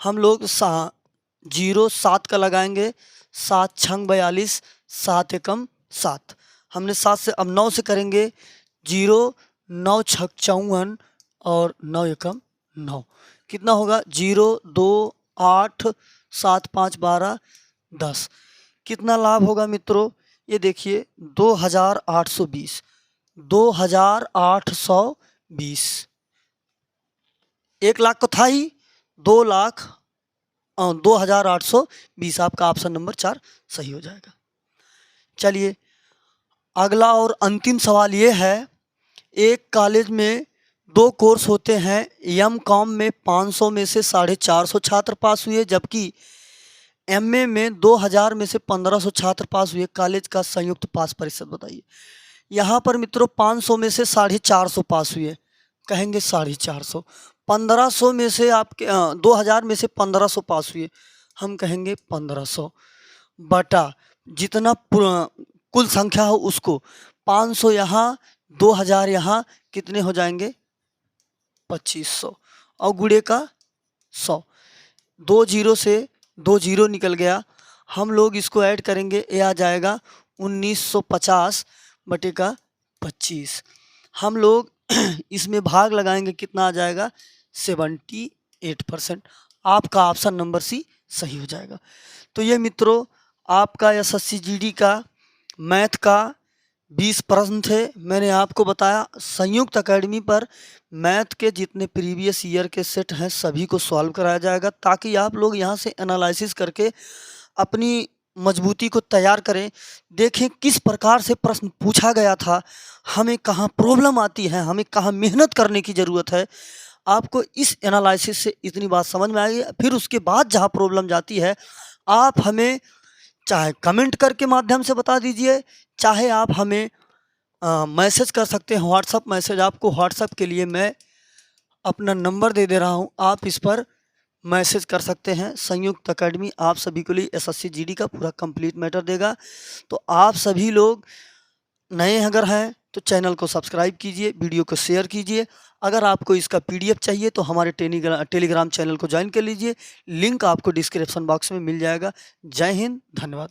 हम लोग 0 7 का लगाएंगे। 7 छंग 42, 7 एकम 7। हमने 7 से अब 9 से करेंगे। 0 9 छक 54 और 9 एकम 9। कितना होगा? 0 2 8 7 5 12 10। कितना लाभ होगा मित्रों? ये देखिए 2,820। 2,820। 1 लाख को था ही, 2,820। आपका ऑप्शन नंबर 4 सही हो जाएगा। चलिए अगला और अंतिम सवाल ये है। एक कॉलेज में 2 कोर्स होते हैं। M.Com में 500 में से 450 छात्र पास हुए, जबकि MA में 2000 में से 1500 छात्र पास हुए। कॉलेज का संयुक्त पास प्रतिशत बताइए। यहाँ पर मित्रों 500 में से 450 पास हुए, कहेंगे 450। 1500 में से आपके 2000 में से 1500 पास हुए, हम कहेंगे 1500 बटा जितना कुल संख्या हो उसको 500 यहाँ 2000 यहाँ, कितने हो जाएंगे? 2500 और गुणे का 100। 2 जीरो से 2 जीरो निकल गया। हम लोग इसको ऐड करेंगे, ये आ जाएगा 1950 बटे का 25। हम लोग इसमें भाग लगाएंगे, कितना आ जाएगा? 78%। आपका ऑप्शन नंबर सी सही हो जाएगा। तो ये मित्रों आपका SSC GD का मैथ का 20 प्रश्न थे। मैंने आपको बताया संयुक्त एकेडमी पर मैथ के जितने प्रीवियस ईयर के सेट हैं सभी को सॉल्व कराया जाएगा, ताकि आप लोग यहाँ से एनालिसिस करके अपनी मजबूती को तैयार करें। देखें किस प्रकार से प्रश्न पूछा गया था, हमें कहाँ प्रॉब्लम आती है, हमें कहाँ मेहनत करने की ज़रूरत है। आपको इस एनालिसिस से इतनी बात समझ में आएगी। फिर उसके बाद जहाँ प्रॉब्लम जाती है, आप हमें चाहे कमेंट करके माध्यम से बता दीजिए, चाहे आप हमें मैसेज कर सकते हैं, व्हाट्सअप मैसेज। आपको व्हाट्सअप के लिए मैं अपना नंबर दे दे रहा हूँ, आप इस पर मैसेज कर सकते हैं। संयुक्त अकेडमी आप सभी के लिए एसएससी जीडी का पूरा कंप्लीट मैटर देगा। तो आप सभी लोग नए अगर हैं तो चैनल को सब्सक्राइब कीजिए, वीडियो को शेयर कीजिए। अगर आपको इसका पीडीएफ चाहिए तो हमारे टेलीग्राम चैनल को ज्वाइन कर लीजिए, लिंक आपको डिस्क्रिप्शन बॉक्स में मिल जाएगा। जय हिंद, धन्यवाद।